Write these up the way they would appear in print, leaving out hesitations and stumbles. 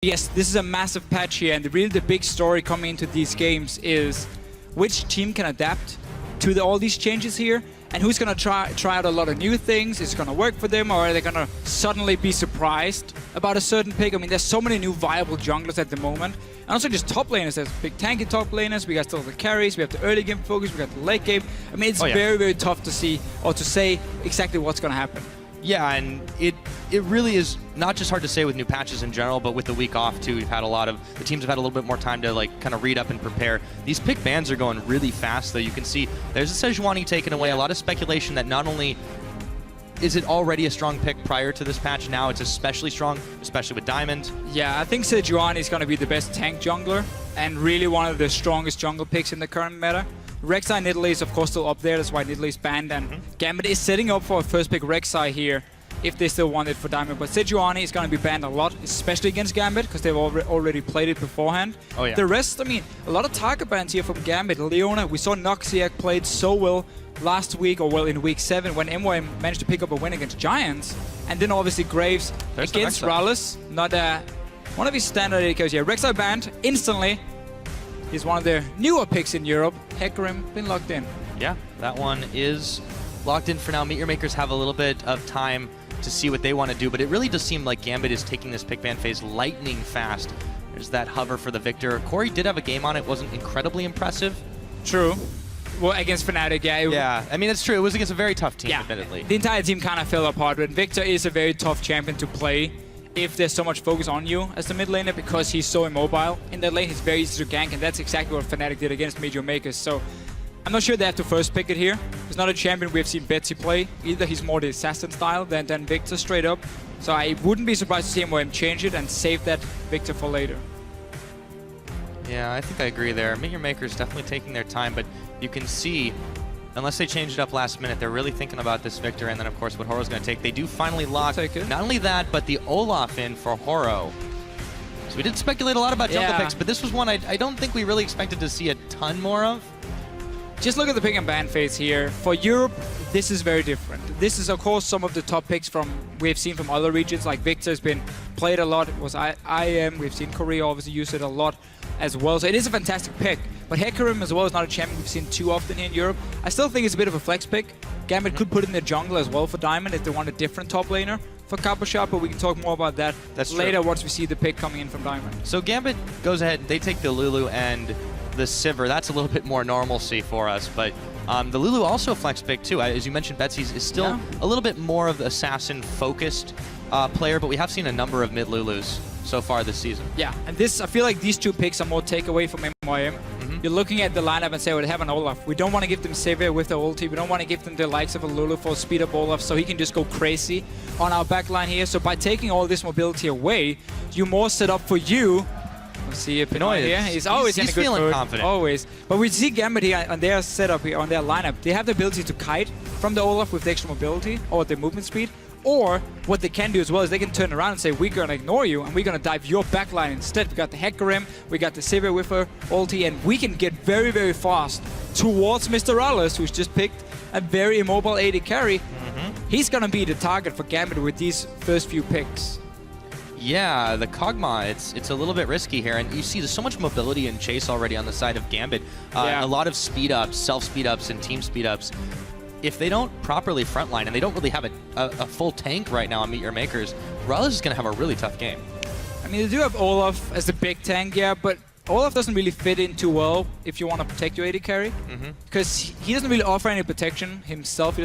Yes, this is a massive patch here, and really the big story coming into these games is which team can adapt to all these changes here, and who's going to try out a lot of new things. Is it going to work for them, or are they going to suddenly be surprised about a certain pick? I mean, there's so many new viable junglers at the moment. And also just top laners. There's big tanky top laners. We got still the carries. We have the early game focus. We got the late game. I mean, it's very, very tough to see or to say exactly what's going to happen. Yeah, and it really is not just hard to say with new patches in general, but with the week off too, we've had the teams have had a little bit more time to like kind of read up and prepare. These pick bans are going really fast, though. You can see there's a Sejuani taken away. A lot of speculation that not only is it already a strong pick prior to this patch, now it's especially strong, especially with Diamond. Yeah, I think Sejuani is going to be the best tank jungler and really one of the strongest jungle picks in the current meta. Rek'Sai Nidalee is of course still up there, that's why Nidalee is banned, and Gambit is setting up for a first pick Rek'Sai here if they still want it for Diamond. But Sejuani is going to be banned a lot, especially against Gambit, because they've already played it beforehand. Oh, yeah. The rest, I mean, a lot of target bans here from Gambit. Leona, we saw Noxiac played so well last week, or well in week 7, when MYM managed to pick up a win against Giants. And then obviously Graves against Rallis, not one of his standard ADCs here. Rek'Sai banned instantly. He's one of their newer picks in Europe. Hecarim been locked in. Yeah, that one is locked in for now. Meet Your Makers have a little bit of time to see what they want to do, but it really does seem like Gambit is taking this pick ban phase lightning fast. There's that hover for the victor. Corey did have a game on it, wasn't incredibly impressive. True. Well, against Fnatic, yeah. Yeah, I mean, it's true. It was against a very tough team, admittedly. The entire team kind of fell apart, but Victor is a very tough champion to play if there's so much focus on you as the mid laner, because he's so immobile in that lane. He's very easy to gank, and that's exactly what Fnatic did against Meet Your Makers. So I'm not sure they have to first pick it here. He's not a champion we've seen Betsy play. Either he's more the assassin style than Victor straight up. So I wouldn't be surprised to see him change it and save that Victor for later. Yeah, I think I agree there. Meet Your Makers definitely taking their time, but you can see, unless they change it up last minute, they're really thinking about this Victor, and then of course what Horo's going to take. They do finally lock not only that, but the Olaf in for Horo. So we did speculate a lot about jungle picks, but this was one I don't think we really expected to see a ton more of. Just look at the pick and ban phase here. For Europe, this is very different. This is of course some of the top picks we've seen from other regions, like Victor has been played a lot. It was IM, we've seen Korea obviously use it a lot as well. So it is a fantastic pick. But Hecarim as well is not a champion we've seen too often here in Europe. I still think it's a bit of a flex pick. Gambit could put in their jungle as well for Diamond if they want a different top laner for Kappa Shop, but we can talk more about that later once we see the pick coming in from Diamond. So Gambit goes ahead, they take the Lulu and the Sivir. That's a little bit more normalcy for us, but the Lulu also flex pick too. As you mentioned, Betsy's is still a little bit more of the assassin-focused player, but we have seen a number of mid-Lulus so far this season. Yeah, and I feel like these two picks are more takeaway from MYM. You're looking at the lineup and say, well, they have an Olaf. We don't want to give them Sivir with the ulti. We don't want to give them the likes of a Lulu for speed up Olaf, so he can just go crazy on our backline here. So by taking all this mobility away, you're more set up for you. We'll see Pinoy here. He's always in a good feeling mood. Confident. Always. But we see Gambit here on their setup here, on their lineup. They have the ability to kite from the Olaf with the extra mobility or the movement speed. Or what they can do as well is they can turn around and say, we're going to ignore you and we're going to dive your backline instead. We got the Hecarim, we got the Sivir with her ulti, and we can get very, very fast towards Mr. Rallis, who's just picked a very immobile AD carry. He's going to be the target for Gambit with these first few picks. Yeah, the Kog'Maw, it's a little bit risky here, and you see there's so much mobility and chase already on the side of Gambit. A lot of speed ups, self speed ups, and team speed ups. If they don't properly frontline, and they don't really have a full tank right now on Meet Your Makers, Rallis is going to have a really tough game. I mean, they do have Olaf as the big tank, but Olaf doesn't really fit in too well if you want to protect your AD carry, because he doesn't really offer any protection himself.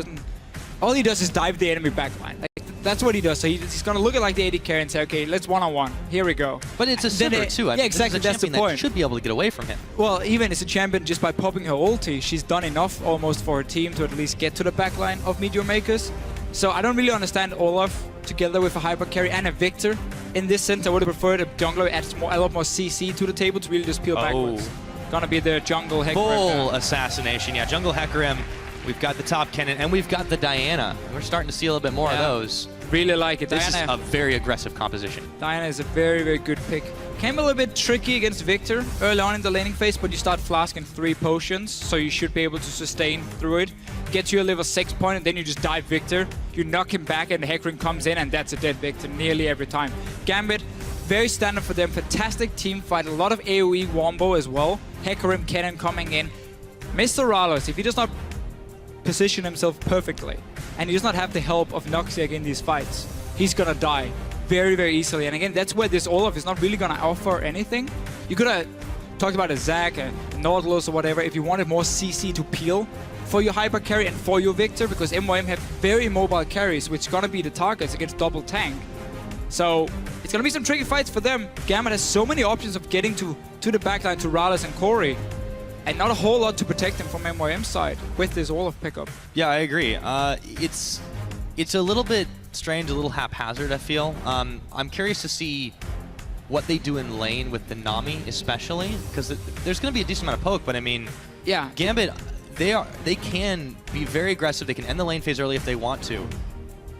All he does is dive the enemy backline. That's what he does. So he's going to look at like the AD carry and say, okay, let's one-on-one. Here we go. But it's a Sivir too. I mean, exactly. That's the point. That should be able to get away from him. Well, even as a champion, just by popping her ulti, she's done enough almost for her team to at least get to the backline of Meet Your Makers. So I don't really understand Olaf together with a hyper carry and a Victor. In this sense, I would have preferred a jungler adds a lot more CC to the table to really just peel backwards. Gonna be the jungle Hecarim. Full assassination. Yeah, jungle Hecarim. We've got the top cannon, and we've got the Diana. We're starting to see a little bit more of those. Really like it. This is a very aggressive composition. Diana is a very, very good pick. Came a little bit tricky against Victor early on in the laning phase, but you start flasking 3 potions, so you should be able to sustain through it. Get to your level 6 point, and then you just dive Victor. You knock him back, and the Hecarim comes in, and that's a dead Victor nearly every time. Gambit, Very standard for them. Fantastic team fight. A lot of AoE wombo as well. Hecarim Cannon coming in. Mr. Rallos, if he does not position himself perfectly, and he does not have the help of Noxiac in these fights, he's gonna die very, very easily. And again, that's where this Olaf is not really gonna offer anything. You could have talked about a Zac, a Nautilus or whatever, if you wanted more CC to peel for your hyper carry and for your Victor, because MYM have very mobile carries, which is gonna be the targets against double tank. So it's gonna be some tricky fights for them. Gambit has so many options of getting to the backline to Rallis and Corey, and not a whole lot to protect them from MYM's side with this Olaf pickup. Yeah, I agree. It's a little bit strange, a little haphazard, I feel. I'm curious to see what they do in lane with the Nami, especially, because there's going to be a decent amount of poke, but I mean, yeah, Gambit, they can be very aggressive. They can end the lane phase early if they want to.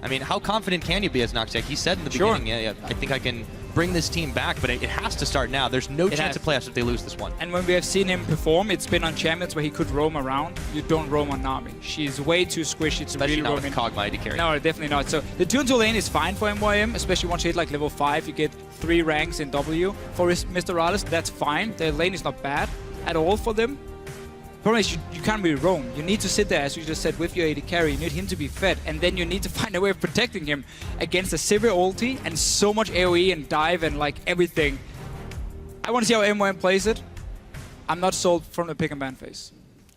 I mean, how confident can you be as Noxiac? He said in the beginning, yeah, I think I can bring this team back, but it has to start now. There's no chance of playoffs if they lose this one. And when we have seen him perform, it's been on champions where he could roam around. You don't roam on Nami. She's way too squishy to really roam in. Especially not with Kog'Maw to carry. No, definitely not. So the 2-2 lane is fine for MYM, especially once you hit like level 5, you get 3 ranks in W. For Mr. Rallis, that's fine. The lane is not bad at all for them. Problem is, you can't really roam. You need to sit there, as you just said, with your AD carry. You need him to be fed, and then you need to find a way of protecting him against a Sivir ulti and so much AoE and dive and like everything. I want to see how MYM plays it. I'm not sold from the pick and ban phase.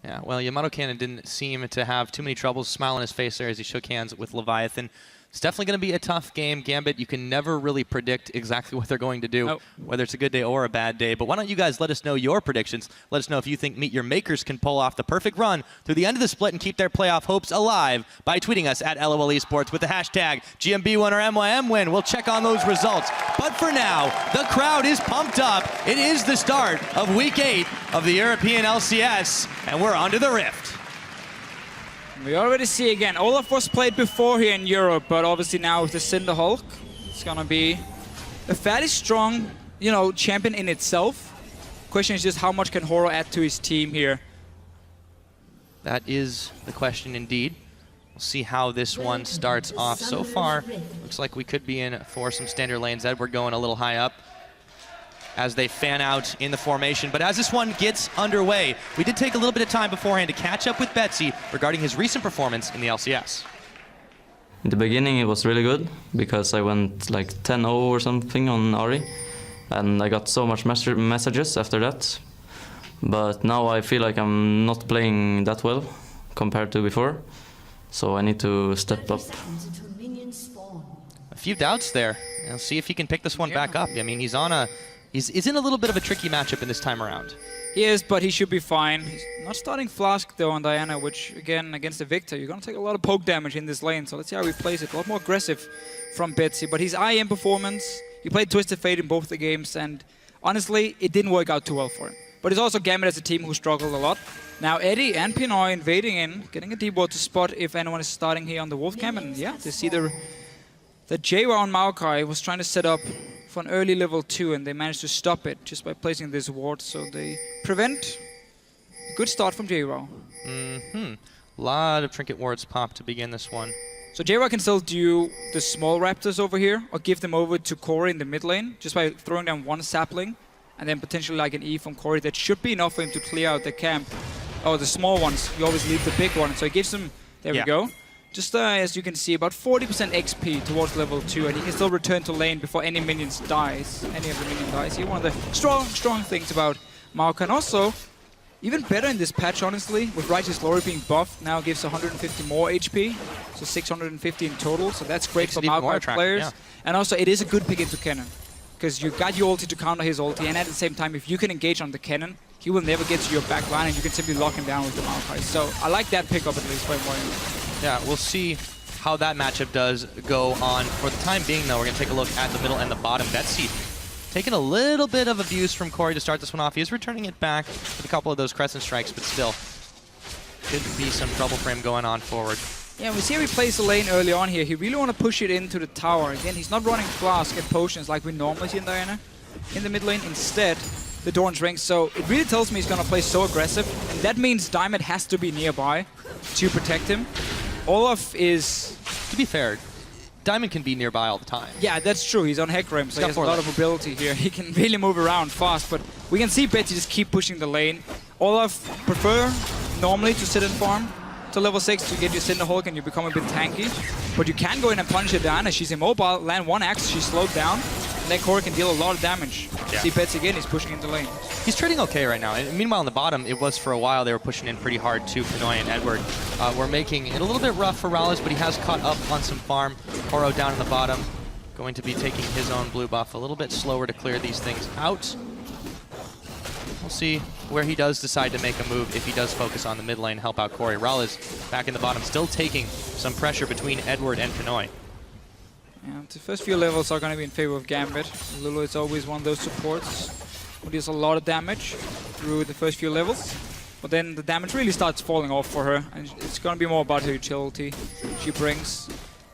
Yeah, well, Yamato Cannon didn't seem to have too many troubles. Smile on his face there as he shook hands with Leviathan. It's definitely going to be a tough game. Gambit, you can never really predict exactly what they're going to do, whether it's a good day or a bad day. But why don't you guys let us know your predictions? Let us know if you think Meet Your Makers can pull off the perfect run through the end of the split and keep their playoff hopes alive by tweeting us at LOL Esports with the hashtag GMB win or MYM win. We'll check on those results. But for now, the crowd is pumped up. It is the start of Week 8 of the European LCS, and we're onto the Rift. We already see again, Olaf was played before here in Europe, but obviously now with the Cinder Hulk, it's gonna be a fairly strong, you know, champion in itself. Question is just how much can Horo add to his team here? That is the question indeed. We'll see how this one starts off. So far, looks like we could be in for some standard lanes. Edward going a little high up as they fan out in the formation. But as this one gets underway, we did take a little bit of time beforehand to catch up with Betsy regarding his recent performance in the LCS. In the beginning, it was really good because I went like 10-0 or something on Ari, and I got so much messages after that. But now I feel like I'm not playing that well compared to before, so I need to step up. A few doubts there. We'll see if he can pick this one back up. I mean, he's in a little bit of a tricky matchup in this time around. He is, but he should be fine. He's not starting Flask though on Diana, which again, against the Victor, you're gonna take a lot of poke damage in this lane, so let's see how he plays it. A lot more aggressive from Betsy, but his IM performance, he played Twisted Fate in both the games, and honestly, it didn't work out too well for him. But it's also Gambit as a team who struggled a lot. Now Eddie and Pinoy invading in, getting a deep ward to spot if anyone is starting here on the Wolf Camp, and yeah, they see the J-Wa on Maokai was trying to set up for an early level 2, and they managed to stop it just by placing this ward, so they prevent a good start from J-Wa. A lot of trinket wards pop to begin this one. So J-Wa can still do the small raptors over here, or give them over to Corey in the mid lane, just by throwing down one sapling, and then potentially like an E from Corey. That should be enough for him to clear out the camp. Oh, the small ones, you always leave the big one, so it gives him, there we go. Just as you can see, about 40% XP towards level 2, and he can still return to lane before any minions dies. Any of the minions dies. Here, one of the strong things about Maokai. And also, even better in this patch, honestly, with Righteous Glory being buffed, now gives 150 more HP, so 650 in total. So that's great for Maokai players. Yeah. And also, it is a good pick into Cannon, because you got your ulti to counter his ulti, and at the same time, if you can engage on the Cannon, he will never get to your back line, and you can simply lock him down with the Maokai. So I like that pickup at least by MYM. Yeah, we'll see how that matchup does go on. For the time being, though, we're going to take a look at the middle and the bottom. Betsy taking a little bit of abuse from Corey to start this one off. He is returning it back with a couple of those Crescent Strikes, but still could be some trouble for him going on forward. Yeah, we see how he plays the lane early on here. He really want to push it into the tower. Again, he's not running Flask and Potions like we normally see in Diana in the mid lane. Instead, the Dorn's Ring. So it really tells me he's going to play so aggressive, and that means Diamond has to be nearby to protect him. Olaf is... To be fair, Diamond can be nearby all the time. Yeah, that's true. He's on Hecarim, so he has a lot of mobility here. He can really move around fast, but we can see Betsy just keep pushing the lane. Olaf prefer normally to sit and farm to level 6 to get your Cinderhulk and you become a bit tanky. But you can go in and punish Diana. She's immobile, land one axe, she's slowed down, and then Corey can deal a lot of damage. Yeah. See Betsy again, he's pushing into lane. He's trading okay right now. And meanwhile, on the bottom, it was for a while they were pushing in pretty hard too. Pinoy and Edward were making it a little bit rough for Rallis, but he has caught up on some farm. Horo down in the bottom, going to be taking his own blue buff a little bit slower to clear these things out. We'll see where he does decide to make a move if he does focus on the mid lane, help out Corey. Rallis back in the bottom, still taking some pressure between Edward and Pinoy. Yeah, the first few levels are going to be in favor of Gambit. Lulu is always one of those supports who deals a lot of damage through the first few levels. But then the damage really starts falling off for her, and it's going to be more about her utility she brings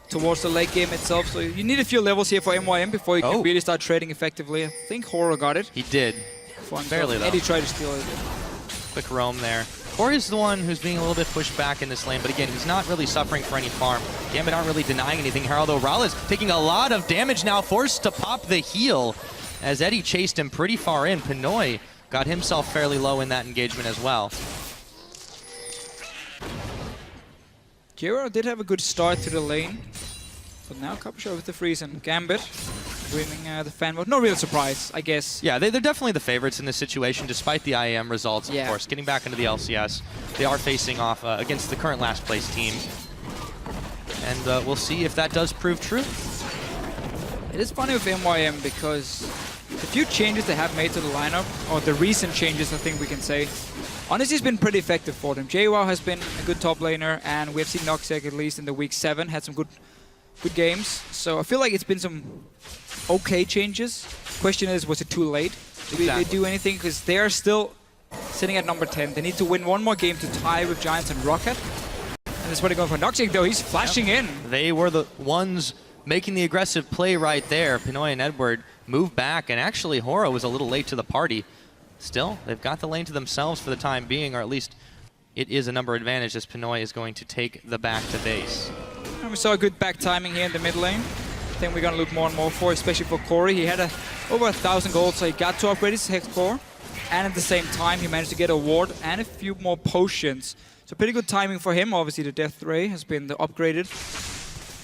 towards the late game itself. So you need a few levels here for MYM before you can really start trading effectively. I think Horo got it. He did. Barely though. Eddie tried to steal it. Quick roam there. Corey's the one who's being a little bit pushed back in this lane, but again, he's not really suffering for any farm. Gambit aren't really denying anything here, although Rallis taking a lot of damage now, forced to pop the heal as Eddie chased him pretty far in. Pinoy got himself fairly low in that engagement as well. Jero did have a good start to the lane, but now Coppershot with the freeze and Gambit winning the fan vote. No real surprise, I guess. Yeah, they're definitely the favorites in this situation, despite the IAM results, of course. Getting back into the LCS, they are facing off against the current last place team. And we'll see if that does prove true. It is funny with MYM because the few changes they have made to the lineup, or the recent changes I think we can say, honestly it's been pretty effective for them. JWoww has been a good top laner, and we've seen Noxiac at least in the week 7, had some good games. So I feel like it's been some okay changes. Question is, was it too late? Did they do anything? Because they are still sitting at number 10. They need to win one more game to tie with Giants and Rocket. And that's what they're going for. Noxiac though, he's flashing in. They were the ones making the aggressive play right there. Pinoy and Edward move back, and actually Horo was a little late to the party. Still, they've got the lane to themselves for the time being, or at least it is a number advantage as Pinoy is going to take the back to base. And we saw a good back timing here in the mid lane. I think we're going to look more and more for, especially for Corey. He had over 1,000 gold, so he got to upgrade his Hex Core. And at the same time, he managed to get a ward and a few more potions. So pretty good timing for him. Obviously, the Death Ray has been upgraded.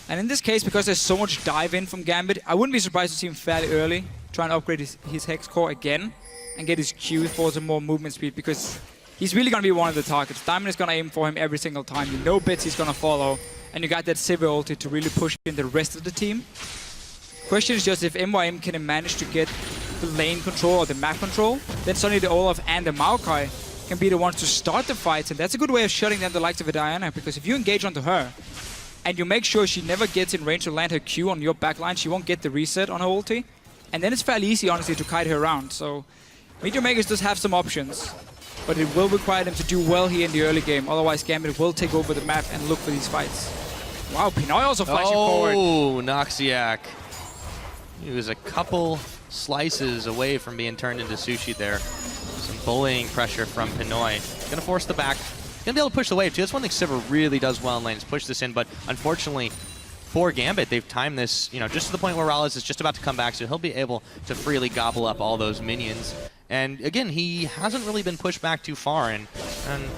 And in this case, because there's so much dive in from Gambit, I wouldn't be surprised to see him fairly early trying to upgrade his Hex Core again and get his Q for some more movement speed, because he's really going to be one of the targets. Diamond is going to aim for him every single time. You know Betsy's going to follow. And you got that Sivir ulti to really push in the rest of the team. Question is just if MYM can manage to get the lane control or the map control, then suddenly the Olaf and the Maokai can be the ones to start the fights. And that's a good way of shutting down the likes of a Diana, because if you engage onto her and you make sure she never gets in range to land her Q on your backline, she won't get the reset on her ulti. And then it's fairly easy, honestly, to kite her around. So Meteor Makers does have some options, but it will require them to do well here in the early game. Otherwise, Gambit will take over the map and look for these fights. Wow, Pinoy also flashing forward. Oh, Noxiac. He was a couple slices away from being turned into sushi there. Some bullying pressure from Pinoy. Gonna force the back. Gonna be able to push the wave too. That's one thing Sivir really does well in lane, is push this in, but unfortunately for Gambit, they've timed this, just to the point where Rallis is just about to come back, so he'll be able to freely gobble up all those minions. And again, he hasn't really been pushed back too far, and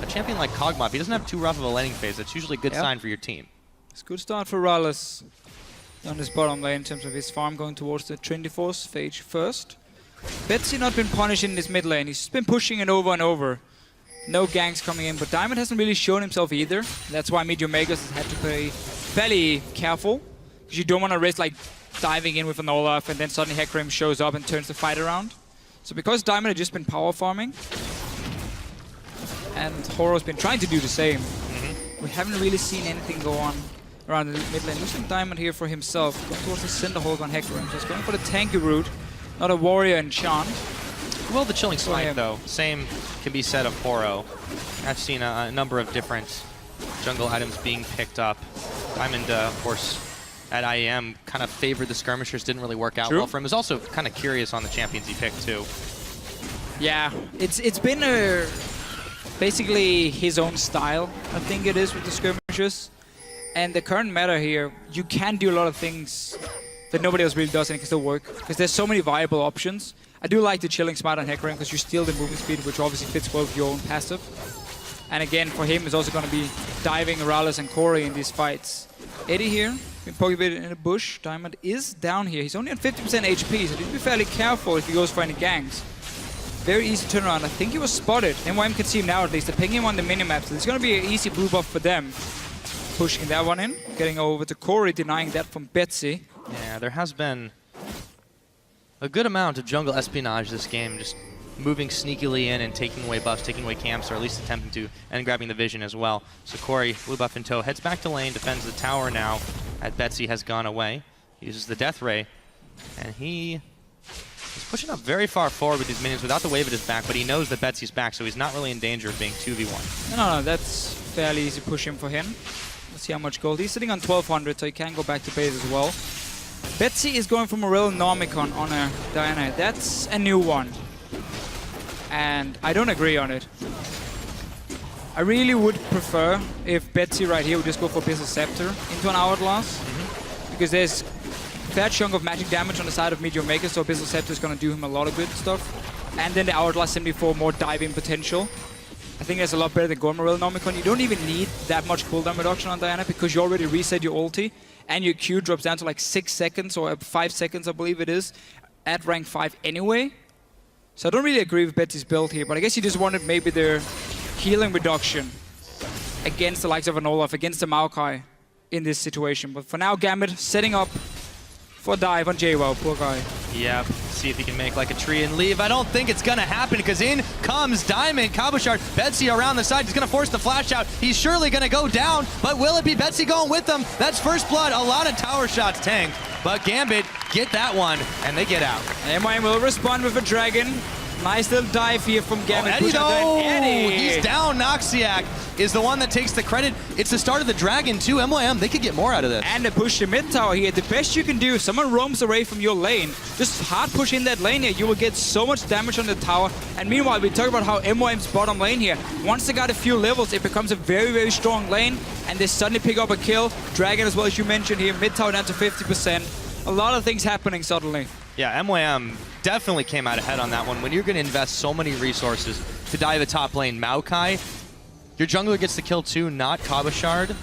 a champion like Kog'Maw, he doesn't have too rough of a laning phase. That's usually a good sign for your team. It's a good start for Rallis on his bottom lane in terms of his farm going towards the Trinity Force phase first. Betsy not been punished in his mid lane. He's been pushing it over and over. No ganks coming in, but Diamond hasn't really shown himself either. That's why Meteor Makers has had to play fairly careful, because you don't want to risk like diving in with an Olaf and then suddenly Hecarim shows up and turns the fight around. So because Diamond had just been power farming, and Horo's been trying to do the same, we haven't really seen anything go on around the mid lane. Looks like Diamond here for himself, going towards the Cinderhulk on Hecarim. Just going for the tanky route, not a warrior enchant. Well, the Chilling Smite, though, same can be said of Horo. I've seen a number of different jungle items being picked up. Diamond, of course, at IEM kind of favored the skirmishers, didn't really work out well for him. Is also kind of curious on the champions he picked, too. Yeah, it's been basically his own style, I think it is, with the skirmishers. And the current meta here, you can do a lot of things that nobody else really does and it can still work. Because there's so many viable options. I do like the chilling smart on Hecarim because you steal the movement speed, which obviously fits well with your own passive. And again, for him, it's also going to be diving Rallis and Corey in these fights. Eddie here, been poking a bit in the bush. Diamond is down here. He's only on 50% HP, so he needs to be fairly careful if he goes for any ganks. Very easy turnaround. I think he was spotted. MYM can see him now at least. They're pinging him on the minimap, so it's going to be an easy blue buff for them. Pushing that one in. Getting over to Corey, denying that from Betsy. Yeah, there has been a good amount of jungle espionage this game, just moving sneakily in and taking away buffs, taking away camps, or at least attempting to, and grabbing the vision as well. So Corey, blue buff in tow, heads back to lane, defends the tower now, as Betsy has gone away. Uses the Death Ray, and he is pushing up very far forward with these minions without the wave at his back, but he knows that Betsy's back, so he's not really in danger of being 2v1. No, that's fairly easy pushing for him. Let's see how much gold. He's sitting on 1200, so he can go back to base as well. Betsy is going from a real Nomicon on a Diana. That's a new one. And I don't agree on it. I really would prefer if Betsy right here would just go for Abyssal Scepter into an Hourglass. Because there's a fair chunk of magic damage on the side of Meteor Maker, so Abyssal Scepter is going to do him a lot of good stuff. And then the Hourglass 74 more diving potential. I think that's a lot better than going Morel Nomicon. You don't even need that much cooldown reduction on Diana because you already reset your ulti and your Q drops down to like 6 seconds or 5 seconds, I believe it is, at rank 5 anyway. So I don't really agree with Betsy's build here, but I guess you just wanted maybe their healing reduction against the likes of an Olaf, against the Maokai in this situation. But for now, Gambit setting up for a dive on JWoww, poor guy. Yep, see if he can make like a tree and leave. I don't think it's gonna happen because in comes Diamond, Cabochard, Betsy around the side. He's gonna force the flash out. He's surely gonna go down, but will it be Betsy going with them? That's first blood, a lot of tower shots tanked, but Gambit get that one and they get out. MYM will respond with a dragon. Nice little dive here from Gambit. Eddie though! Eddie. He's down. Noxiac is the one that takes the credit. It's the start of the dragon too. MYM, they could get more out of this. And they push the mid tower here. The best you can do, if someone roams away from your lane, just hard push in that lane here. You will get so much damage on the tower. And meanwhile, we talk about how MYM's bottom lane here. Once they got a few levels, it becomes a very, very strong lane. And they suddenly pick up a kill. Dragon as well, as you mentioned here. Mid tower down to 50%. A lot of things happening suddenly. Yeah, MYM definitely came out ahead on that one. When you're going to invest so many resources to dive the top lane, Maokai, your jungler gets the kill too, not Cabochard.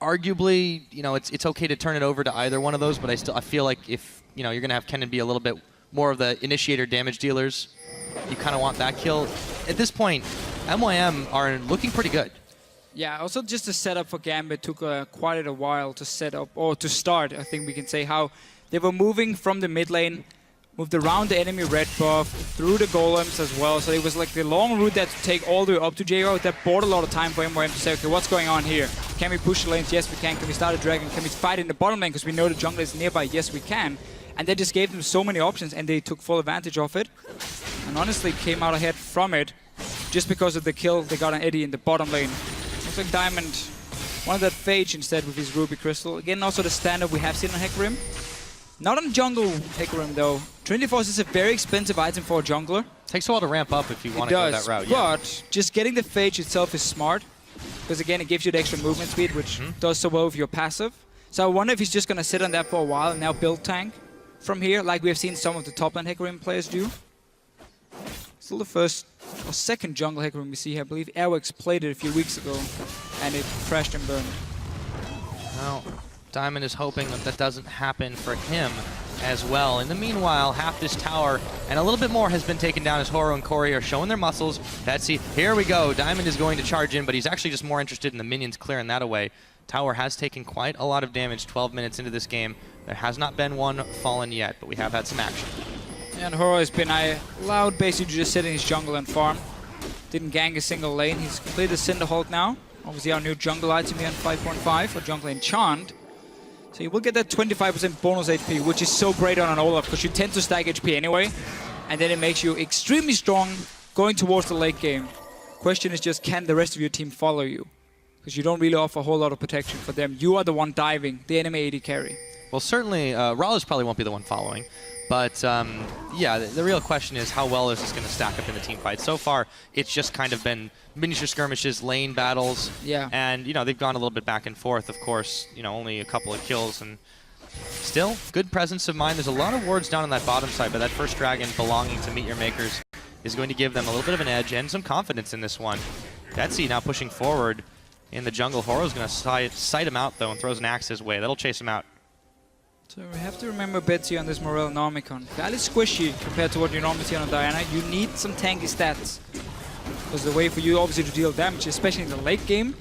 Arguably, you know, it's okay to turn it over to either one of those, but I feel like if, you know, you're going to have Kennen be a little bit more of the initiator damage dealers, you kind of want that kill. At this point, MYM are looking pretty good. Yeah, also just the setup for Gambit took quite a while to set up, or to start, I think we can say, how they were moving from the mid lane, moved around the enemy red buff, through the golems as well. So it was like the long route that to take all the way up to JWoww. That bought a lot of time for MYM to say, okay, what's going on here? Can we push the lanes? Yes, we can. Can we start a dragon? Can we fight in the bottom lane? Because we know the jungle is nearby. Yes, we can. And they just gave them so many options, and they took full advantage of it. And honestly came out ahead from it, just because of the kill they got on Eddie in the bottom lane. Looks like Diamond wanted that Phage instead with his Ruby Crystal. Again, also the standard we have seen on Hecarim. Not on jungle Hecarim though. Trinity Force is a very expensive item for a jungler. Takes a while to ramp up if you want to go that route. But just getting the Phage itself is smart. Because again, it gives you the extra movement speed, which does so well with your passive. So I wonder if he's just going to sit on that for a while and now build tank from here, like we have seen some of the top lane Hecarim players do. Still the first or second jungle Hecarim we see here. I believe Airwax played it a few weeks ago, and it crashed and burned. Well, Diamond is hoping that that doesn't happen for him as well. In the meanwhile, half this tower and a little bit more has been taken down as Horo and Corey are showing their muscles. Betsy, here we go. Diamond is going to charge in, but he's actually just more interested in the minions clearing that away. Tower has taken quite a lot of damage 12 minutes into this game. There has not been one fallen yet, but we have had some action. And Horo has been allowed basically to just sit in his jungle and farm. Didn't gang a single lane. He's completed the Cinder Hulk now. Obviously our new jungle item here on 5.5 for jungle enchant. So you will get that 25% bonus HP, which is so great on an Olaf, because you tend to stack HP anyway, and then it makes you extremely strong going towards the late game. Question is just, can the rest of your team follow you? Because you don't really offer a whole lot of protection for them. You are the one diving, the enemy AD carry. Well, certainly, Rallis probably won't be the one following, But yeah, the real question is how well is this going to stack up in the team fight? So far, it's just kind of been miniature skirmishes, lane battles. Yeah. And, you know, they've gone a little bit back and forth, of course. You know, only a couple of kills. And still, good presence of mind. There's a lot of wards down on that bottom side, but that first dragon belonging to Meet Your Makers is going to give them a little bit of an edge and some confidence in this one. Betsy now pushing forward in the jungle. Horo's going to sight him out, though, and throws an axe his way. That'll chase him out. So we have to remember Betsy on this Morel Nomicon. Fairly squishy compared to what you normally see on a Diana. You need some tanky stats. Because the way for you obviously to deal damage, especially in the late game,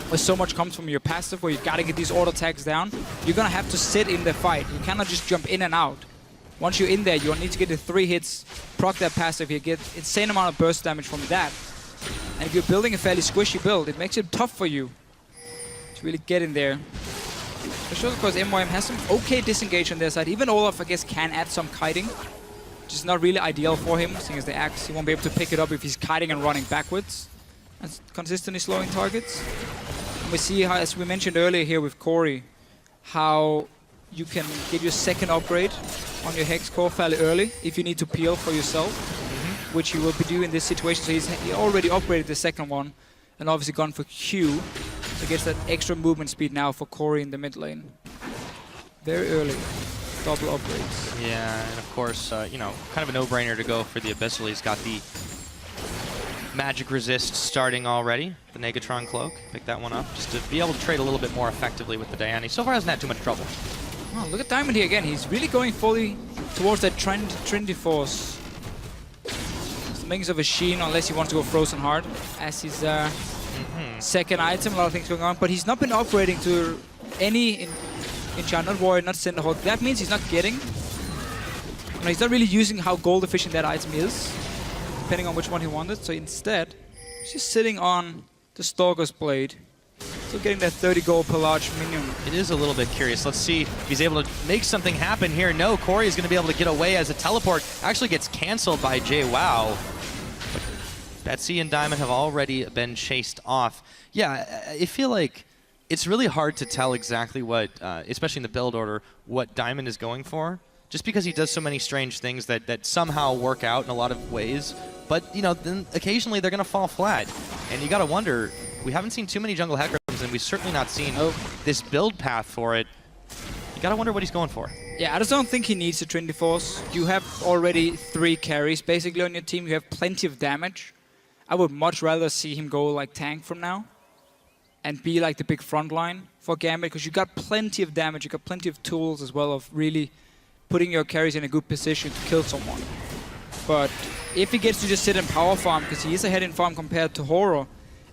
where so much comes from your passive, where you gotta get these auto attacks down, you're gonna have to sit in the fight. You cannot just jump in and out. Once you're in there, you need to get the 3 hits, proc that passive, you get insane amount of burst damage from that. And if you're building a fairly squishy build, it makes it tough for you to really get in there. For sure, of course, MYM has some okay disengage on their side. Even Olaf, I guess, can add some kiting, which is not really ideal for him, seeing as the axe, he won't be able to pick it up if he's kiting and running backwards. That's consistently slowing targets. And we see how, as we mentioned earlier here with Corey, how you can get your second upgrade on your Hex core fairly early if you need to peel for yourself, which he will be doing in this situation. So he already upgraded the second one and obviously gone for Q. So gets that extra movement speed now for Corey in the mid lane. Very early. Double upgrades. Yeah, and of course, you know, kind of a no-brainer to go for the Abyssal. He's got the magic resist starting already. The Negatron cloak. Pick that one up just to be able to trade a little bit more effectively with the Diana. So far hasn't had too much trouble. Oh, look at Diamond here again. He's really going fully towards that Trinity Force. Some makings of a Sheen, unless he wants to go Frozen Heart as his second item. A lot of things going on, but he's not been upgrading to any Enchantment Warrior, not Cinderhawk. That means he's not getting. He's not really using how gold efficient that item is, depending on which one he wanted. So instead, he's just sitting on the Stalker's Blade. Still getting that 30 gold per large minion. It is a little bit curious. Let's see if he's able to make something happen here. No, Corey is going to be able to get away as a teleport actually gets canceled by JWoww. Betsy and Diamond have already been chased off. Yeah, I feel like it's really hard to tell exactly what, especially in the build order, what Diamond is going for. Just because he does so many strange things that somehow work out in a lot of ways. But, you know, then occasionally they're going to fall flat. And you got to wonder, we haven't seen too many jungle Hecarim's, and we've certainly not seen this build path for it. You got to wonder what he's going for. Yeah, I just don't think he needs a Trinity Force. You have already 3 carries basically on your team. You have plenty of damage. I would much rather see him go like tank from now and be like the big front line for Gambit, because you got plenty of damage, you got plenty of tools as well of really putting your carries in a good position to kill someone. But if he gets to just sit and power farm, because he is ahead in farm compared to Horo,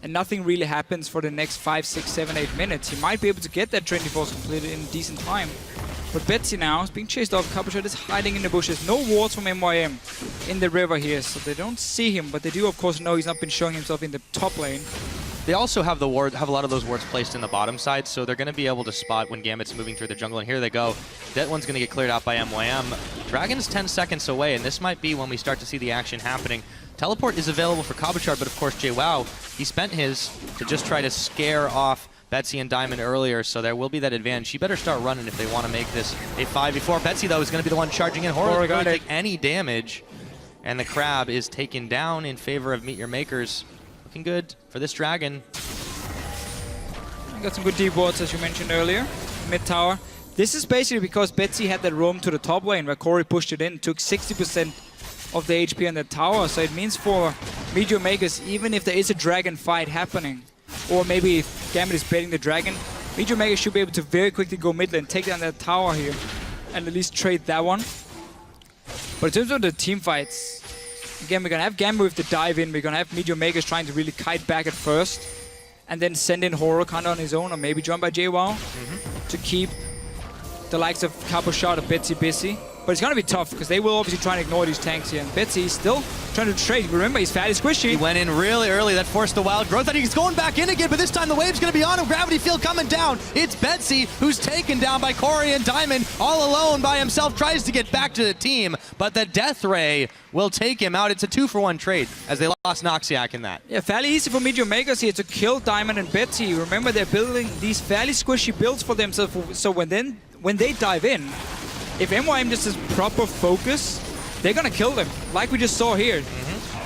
and nothing really happens for the next 5, 6, 7, 8 minutes, he might be able to get that Trinity Force completed in decent time. But Betsy now is being chased off. Capuchat is hiding in the bushes. No wards from MYM in the river here, so they don't see him, but they do of course know he's not been showing himself in the top lane. They also have a lot of those wards placed in the bottom side, so they're going to be able to spot when Gambit's moving through the jungle, and here they go. That one's going to get cleared out by MYM. Dragon's 10 seconds away, and this might be when we start to see the action happening. Teleport is available for Cabochard, but of course JWoww, he spent his to just try to scare off Betsy and Diamond earlier, so there will be that advantage. She better start running if they want to make this a 5v4. Betsy, though, is going to be the one charging in. Horo doesn't take any damage, and the Crab is taken down in favor of Meet Your Makers. Looking good for this Dragon. Got some good deep wards, as you mentioned earlier. Mid tower. This is basically because Betsy had that roam to the top lane where Corey pushed it in, took 60% of the HP on the tower. So it means for Meet Your Makers, even if there is a dragon fight happening, or maybe if Gambit is baiting the dragon, Meet Your Makers should be able to very quickly go mid lane, take down that tower here, and at least trade that one. But in terms of the team fights, again, we're going to have Gambit with the dive in, we're going to have Meet Your Makers trying to really kite back at first, and then send in Horo kind of on his own, or maybe joined by JWoww, to keep the likes of Cabochard or Betsy busy. But it's going to be tough, because they will obviously try and ignore these tanks here. And Betsy is still trying to trade. Remember, he's fairly squishy. He went in really early. That forced the wild growth. And he's going back in again, but this time the wave's going to be on him. Gravity field coming down. It's Betsy who's taken down by Corey and Diamond. All alone by himself. Tries to get back to the team, but the Death Ray will take him out. It's a 2-for-1 trade, as they lost Noxiac in that. Yeah, fairly easy for Meet Your Makers here to kill Diamond and Betsy. Remember, they're building these fairly squishy builds for themselves, so when they dive in, if MYM just has proper focus, they're gonna kill them, like we just saw here.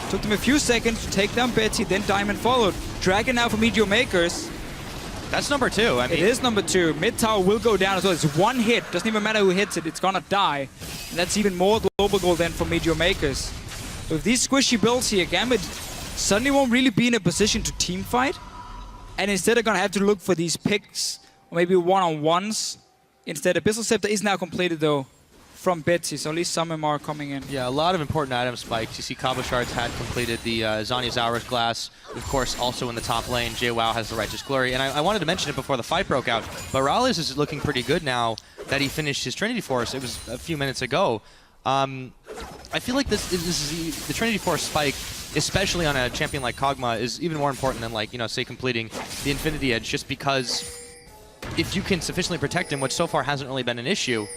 Took them a few seconds to take down Betsy, then Diamond followed. Dragon now for Meteor Makers. That's number 2. I mean, It is number 2. Mid tower will go down as well. It's one hit. Doesn't even matter who hits it. It's gonna die. And that's even more global gold then for Meteor Makers. So with these squishy builds here, Gambit suddenly won't really be in a position to team fight. And instead are gonna have to look for these picks, or maybe one-on-ones. Instead, Abyssal Scepter is now completed though from Betsy, so at least some of them are coming in. yeah, a lot of important item spikes. You see Cabo Shards had completed the Zhonya's Hourglass. Of course, also in the top lane, JWoww has the Righteous Glory. And I wanted to mention it before the fight broke out, but Rallis is looking pretty good now that he finished his Trinity Force. It was a few minutes ago. I feel like this is the Trinity Force spike, especially on a champion like Kog'Maw, is even more important than, like, you know, say completing the Infinity Edge, just because if you can sufficiently protect him, which so far hasn't really been an issue,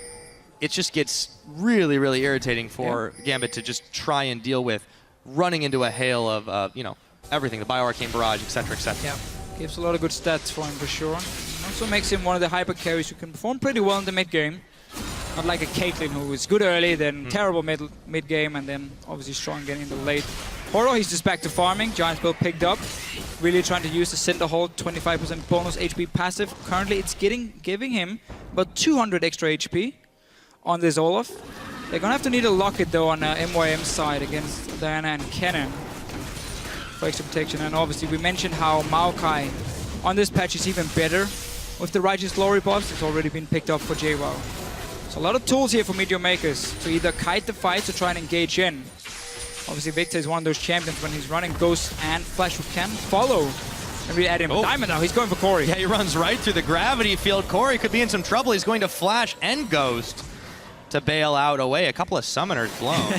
it just gets really, really irritating for Gambit to just try and deal with running into a hail of, you know, everything, the Bioarcane Barrage, etc., etc. Yeah, gives a lot of good stats for him for sure. Also makes him one of the hyper carries who can perform pretty well in the mid game. Not like a Caitlyn who is good early, then terrible mid game, and then obviously strong getting in the late. Horo, he's just back to farming. Giant Build picked up. Really trying to use the Cinder Hold, 25% bonus HP passive. Currently, it's giving him about 200 extra HP on this Olaf. They're gonna have to need a Locket though on MYM side against Diana and Kennen for extra protection. And obviously, we mentioned how Maokai on this patch is even better with the Righteous Glory buffs. It's already been picked up for JWoww. So a lot of tools here for Meteor Makers to either kite the fight to try and engage in. Obviously, Victor is one of those champions when he's running Ghost and Flash who can follow and really add him. Oh. Diamond now, he's going for Corey. Yeah, he runs right through the gravity field. Corey could be in some trouble. He's going to Flash and Ghost to bail out away. A couple of summoners blown.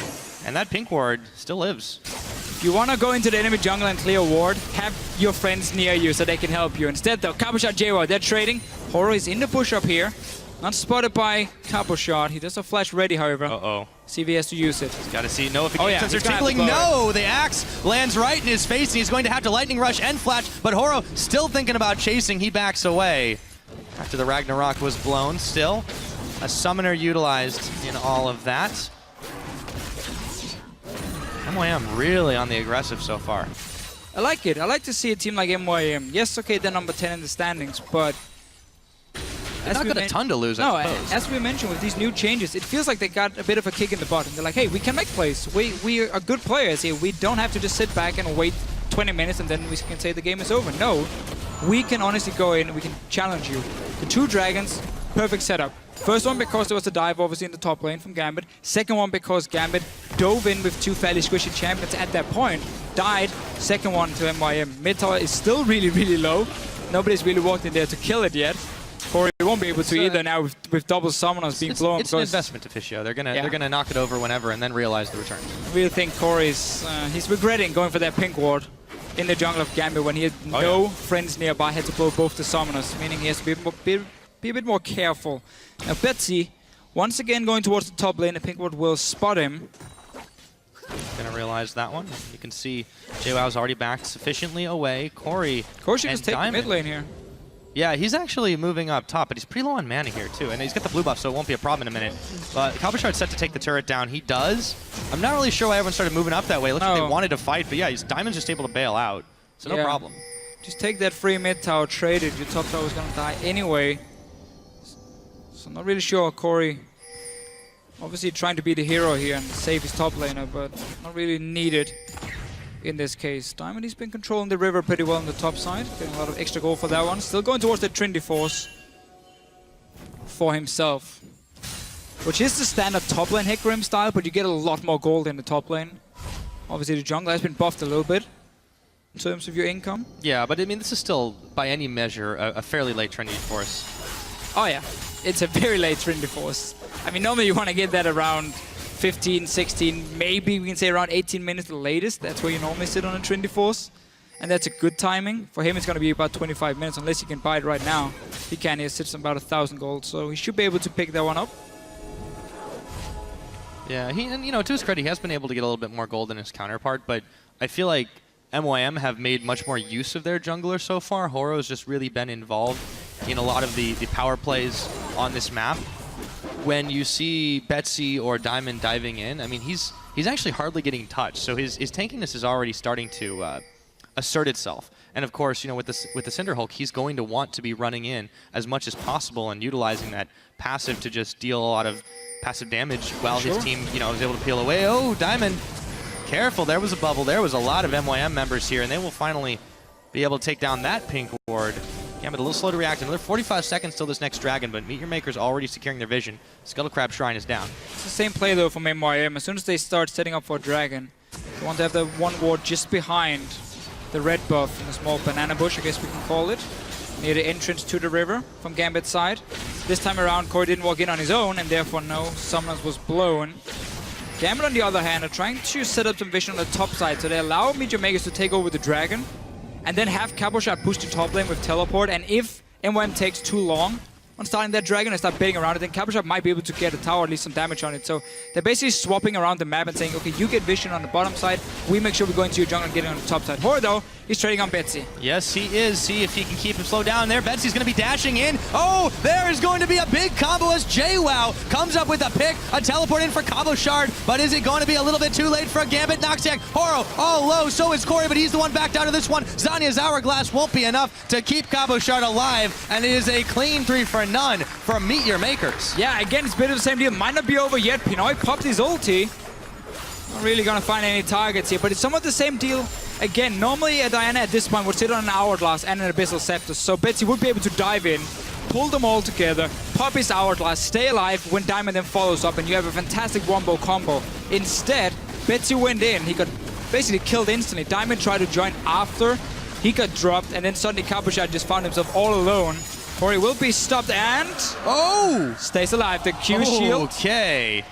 And that pink ward still lives. If you want to go into the enemy jungle and clear a ward, have your friends near you so they can help you. Instead though, Caboshot, JWoww, they're trading. Horo is in the push up here. Not spotted by Caboshot. He does have Flash ready, however. Uh-oh. See if he has to use it. Got to see. No, if he Oh, yeah, since they're he's gonna have to tingling. blow No, the axe lands right in his face, and he's going to have to Lightning Rush and Flash. But Horo still thinking about chasing. He backs away after the Ragnarok was blown. Still, a summoner utilized in all of that. MYM really on the aggressive so far. I like it. I like to see a team like MYM. Yes, okay, they're number 10 in the standings, but They've not got a ton to lose, I suppose. As we mentioned with these new changes, it feels like they got a bit of a kick in the butt. And they're like, hey, we can make plays. We are good players here. We don't have to just sit back and wait 20 minutes and then we can say the game is over. No, we can honestly go in and we can challenge you. The 2 dragons, perfect setup. First one because there was a dive obviously in the top lane from Gambit. Second one because Gambit dove in with 2 fairly squishy champions at that point. Died. Second one to MYM. Mid tower is still really, really low. Nobody's really walked in there to kill it yet. Corey won't be able to either now with double summoners being blown. It's an investment officio. They're gonna knock it over whenever and then realize the return. I really think Corey's he's regretting going for that pink ward in the jungle of Gambit when he had no friends nearby, had to blow both the summoners, meaning he has to be a bit more careful. Now Betsy, once again going towards the top lane, the pink ward will spot him. Gonna realize that one. You can see JWoww's already backed sufficiently away. Corey should and just take the mid lane here. Yeah, he's actually moving up top, but he's pretty low on mana here, too. And he's got the blue buff, so it won't be a problem in a minute. But Caboshard's set to take the turret down. He does. I'm not really sure why everyone started moving up that way. Looks like they wanted to fight, but yeah, Diamond's just able to bail out. So no problem. Just take that free mid tower, trade it. Your top tower is going to die anyway. So I'm not really sure Corey obviously trying to be the hero here and save his top laner, but not really needed in this case. Diamond, he's been controlling the river pretty well on the top side. Getting a lot of extra gold for that one. Still going towards the Trinity Force for himself. Which is the standard top lane Hecarim style, but you get a lot more gold in the top lane. Obviously the jungle has been buffed a little bit in terms of your income. Yeah, but I mean, this is still, by any measure, a fairly late Trinity Force. Oh yeah, it's a very late Trinity Force. I mean, normally you want to get that around 15, 16, maybe we can say around 18 minutes the latest. That's where you normally sit on a Trinity Force. And that's a good timing. For him, it's going to be about 25 minutes, unless he can buy it right now. He can, he sits on about 1,000 gold, so he should be able to pick that one up. Yeah, and you know, to his credit, he has been able to get a little bit more gold than his counterpart, but I feel like MYM have made much more use of their jungler so far. Horo's just really been involved in a lot of the power plays on this map. when you see Betsy or Diamond diving in, I mean, he's actually hardly getting touched. So his tankiness is already starting to assert itself. And of course, you know, with the Cinder Hulk, he's going to want to be running in as much as possible and utilizing that passive to just deal a lot of passive damage while his team, you know, is able to peel away. Oh, Diamond, careful. There was a bubble. There was a lot of MYM members here, and they will finally be able to take down that pink ward. Gambit a little slow to react. Another 45 seconds till this next dragon, but Meet Your Maker's already securing their vision. Scuttle Crab Shrine is down. It's the same play though from MYM. As soon as they start setting up for a dragon, they want to have the one ward just behind the red buff in a small banana bush, I guess we can call it, near the entrance to the river from Gambit's side. This time around, Corey didn't walk in on his own, and therefore no summoners was blown. Gambit, on the other hand, are trying to set up some vision on the top side, so they allow Meet Your Makers to take over the dragon, and then have Cabochard push to top lane with teleport, and if MYM takes too long on starting that dragon and start baiting around it, then Cabochard might be able to get a tower, at least some damage on it. So they're basically swapping around the map and saying, okay, you get vision on the bottom side, we make sure we go into your jungle and get it on the top side. Hor, though, he's trading on Betsy. Yes, he is. See if he can keep him slowed down there. Betsy's going to be dashing in. Oh, there is going to be a big combo as JWoww comes up with a pick, a teleport in for Cabochard, but is it going to be a little bit too late for a Gambit? Noxiac, Horo, all low, so is Corey, but he's the one back down to this one. Zanya's Hourglass won't be enough to keep Cabochard alive, and it is a clean 3 for none from Meet Your Makers. Yeah, again, it's a bit of the same deal. Might not be over yet. Pinoy popped his ulti. Not really going to find any targets here, but it's somewhat the same deal. Again, normally a Diana at this point would sit on an Hourglass and an Abyssal Scepter, so Betsy would be able to dive in, pull them all together, pop his Hourglass, stay alive when Diamond then follows up, and you have a fantastic wombo combo. Instead, Betsy went in. He got basically killed instantly. Diamond tried to join after. He got dropped, and then suddenly Cabochard just found himself all alone. Corey will be stopped and... Oh! Stays alive. The Q shield. Okay.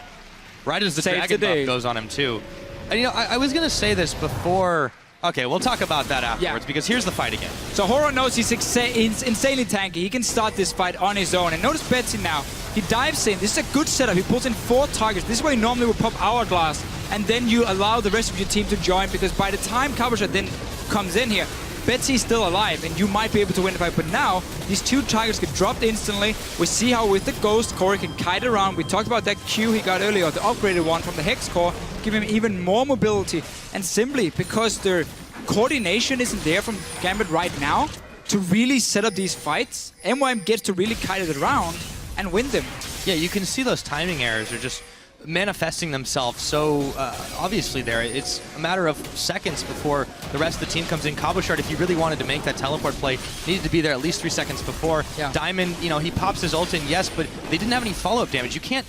Right as the Saves dragon the day. buff goes on him, too. And, you know, I was going to say this before... Okay, we'll talk about that afterwards, because here's the fight again. So Horo knows he's insanely tanky. He can start this fight on his own. And notice Betsy now. He dives in. This is a good setup. He pulls in 4 targets. This is where he normally would pop Hourglass. And then you allow the rest of your team to join, because by the time Cabochard then comes in here, Betsy's still alive, and you might be able to win the fight. But now, these 2 targets get dropped instantly. We see how with the Ghost, Corey can kite around. We talked about that Q he got earlier, the upgraded one from the Hex Core, give him even more mobility. And simply because their coordination isn't there from Gambit right now to really set up these fights, MYM gets to really kite it around and win them. Yeah, you can see those timing errors are just manifesting themselves so obviously there. It's a matter of seconds before the rest of the team comes in. Cabochard, if you really wanted to make that teleport play, needed to be there at least 3 seconds before. Yeah. Diamond, you know, he pops his ult in, yes, but they didn't have any follow-up damage. You can't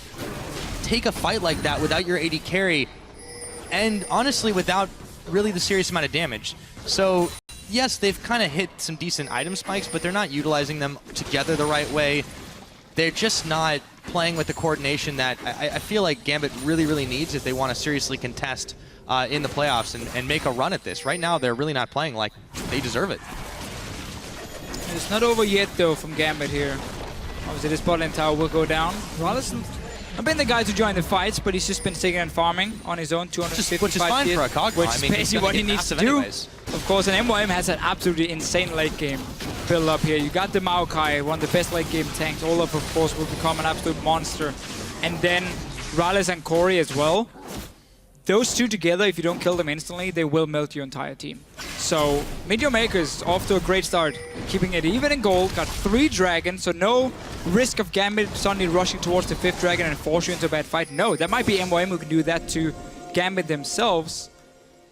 take a fight like that without your AD carry, and honestly, without really the serious amount of damage. So, yes, they've kind of hit some decent item spikes, but they're not utilizing them together the right way. They're just not playing with the coordination that I feel like Gambit really, really needs if they want to seriously contest in the playoffs and make a run at this. Right now, they're really not playing like they deserve it. It's not over yet, though, from Gambit here. Obviously, this bot lane tower will go down. Wallace I've been the guy to join the fights, but he's just been sticking and farming on his own, 255 which is fine for a Kog'Maw. Which is basically what he needs to do. Anyways. Of course, and MYM has an absolutely insane late game build up here. You got the Maokai, one of the best late game tanks. Olaf, of course, will become an absolute monster. And then Rales and Corey as well. Those 2 together, if you don't kill them instantly, they will melt your entire team. So, Meet Your Makers off to a great start, keeping it even in gold, got 3 dragons, so no risk of Gambit suddenly rushing towards the 5th dragon and force you into a bad fight. No, that might be MYM who can do that to Gambit themselves.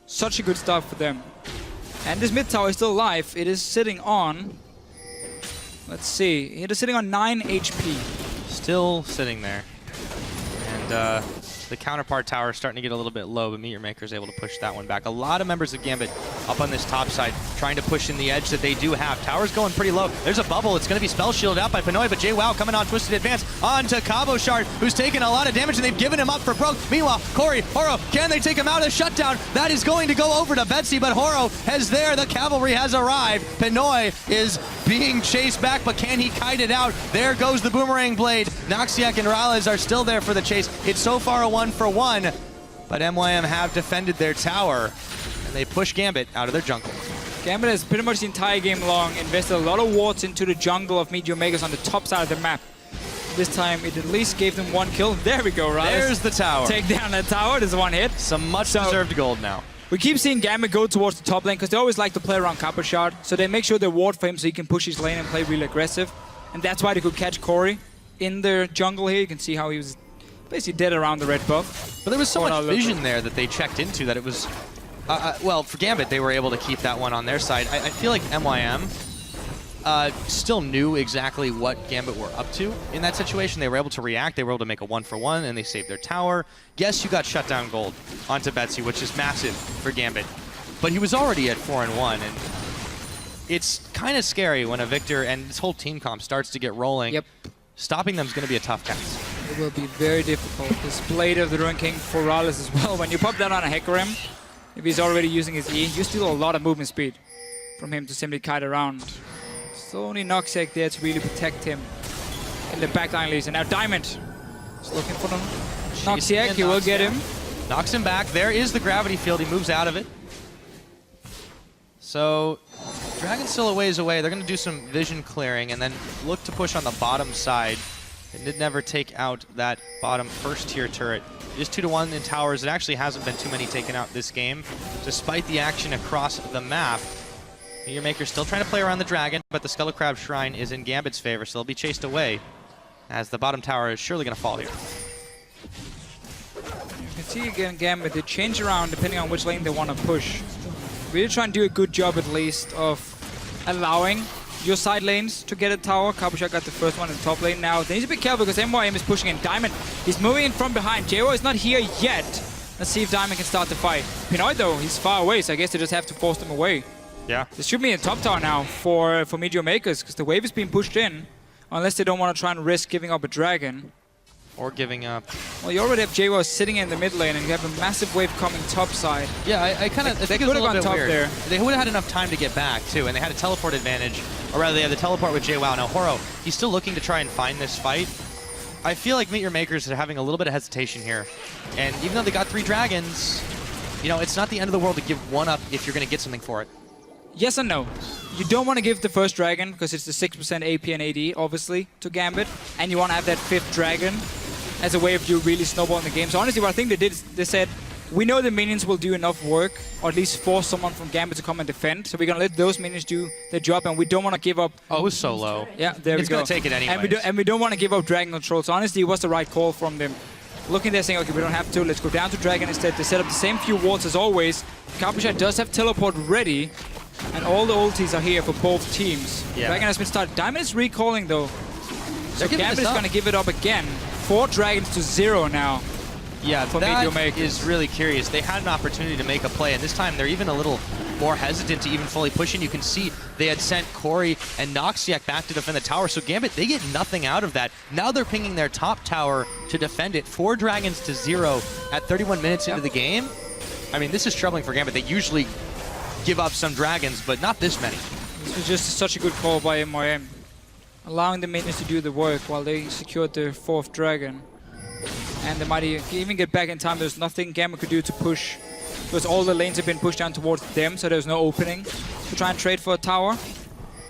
Such a good start for them. And this mid tower is still alive. It is sitting on, let's see, it is sitting on 9 HP. Still sitting there. And the counterpart tower is starting to get a little bit low, but Meet Your Maker is able to push that one back. A lot of members of Gambit up on this top side trying to push in the edge that they do have. Tower's going pretty low. There's a bubble. It's going to be spell shielded out by Pinoy, but JWoww coming on Twisted Advance onto Cabochard, who's taking a lot of damage, and they've given him up for broke. Meanwhile, Corey, Horo, can they take him out of the shutdown? That is going to go over to Betsy, but Horo has there. The cavalry has arrived. Pinoy is being chased back, but can he kite it out? There goes the Boomerang Blade. Noxiac and Rales are still there for the chase. It's so far a 1-for-1, but MYM have defended their tower, and they push Gambit out of their jungle. Gambit has pretty much the entire game long invested a lot of wards into the jungle of Meet Your Makers on the top side of the map. This time it at least gave them 1 kill. There we go, right? There's the tower. Take down that tower. There's 1 hit. Some much deserved gold now. We keep seeing Gambit go towards the top lane because they always like to play around Copper Shard. So they make sure they ward for him so he can push his lane and play really aggressive. And that's why they could catch Corey in the jungle here. You can see how he was basically dead around the red buff. But there was so much vision there that they checked into that it was... well, for Gambit, they were able to keep that one on their side. I feel like MYM still knew exactly what Gambit were up to in that situation. They were able to react. They were able to make a 1-for-1, and they saved their tower. Yes, you got shut down gold onto Betsy, which is massive for Gambit. But he was already at 4-1, and it's kind of scary when a Victor and this whole team comp starts to get rolling. Yep. Stopping them is going to be a tough task. It will be very difficult. This Blade of the Ruin King for Rallis as well. When you pop that on a Hecarim, if he's already using his E, you steal a lot of movement speed from him to simply kite around. So only Noxiac there to really protect him in the backline leads. And now Diamond is looking for them. Noxiac, he will get him. Knocks him back. There is the gravity field. He moves out of it. So Dragon's still a ways away. They're going to do some vision clearing and then look to push on the bottom side. They did never take out that bottom first tier turret. Just 2-1 in towers. It actually hasn't been too many taken out this game, despite the action across the map. Meteor Maker's still trying to play around the dragon, but the Skull Crab Shrine is in Gambit's favor, so they'll be chased away, as the bottom tower is surely going to fall here. You can see again Gambit, they change around depending on which lane they want to push. Really try and do a good job at least of allowing your side lanes to get a tower. Capuchat got the first one in the top lane now. They need to be careful because MYM is pushing in. Diamond, he's moving in from behind. JO is not here yet. Let's see if Diamond can start the fight. Pinoy though, he's far away, so I guess they just have to force them away. Yeah. This should be a top tower now for Meteor Makers because the wave is being pushed in. Unless they don't want to try and risk giving up a dragon. Or giving up. Well, you already have JWO sitting in the mid lane and you have a massive wave coming top side. Yeah, I kind of think it was a little bit weird. There. They would have had enough time to get back, too, and they had a teleport advantage. Or rather, they had the teleport with JWoww. Now, Horo, he's still looking to try and find this fight. I feel like Meteor Makers are having a little bit of hesitation here. And even though they got 3 dragons, you know, it's not the end of the world to give one up if you're going to get something for it. Yes and no. You don't want to give the first dragon, because it's the 6% AP and AD, obviously, to Gambit. And you want to have that 5th dragon as a way of you really snowballing the game. So honestly, what I think they did is they said, we know the minions will do enough work, or at least force someone from Gambit to come and defend. So we're going to let those minions do their job, and we don't want to give up... Oh, it was so low. Yeah, there we go. It's going to take it anyway. And we don't want to give up dragon control. So honestly, it was the right call from them. Looking there saying, okay, we don't have to, let's go down to dragon instead. They set up the same few wards as always. Capuchat does have teleport ready, and all the ultis are here for both teams. Yeah. Dragon has been started. Diamond is recalling though. So Gambit is going to give it up again. 4 dragons to 0 now. Yeah, that is really curious. They had an opportunity to make a play, and this time they're even a little more hesitant to even fully push in. You can see they had sent Corey and Noxiac back to defend the tower, so Gambit, they get nothing out of that. Now they're pinging their top tower to defend it. 4 dragons to 0 at 31 minutes into the game. I mean, this is troubling for Gambit. They usually give up some dragons, but not this many. This was just such a good call by MYM. Allowing the minions to do the work while they secured their 4th dragon. And they might even get back in time. There's nothing Gambit could do to push, because all the lanes have been pushed down towards them, so there's no opening to try and trade for a tower.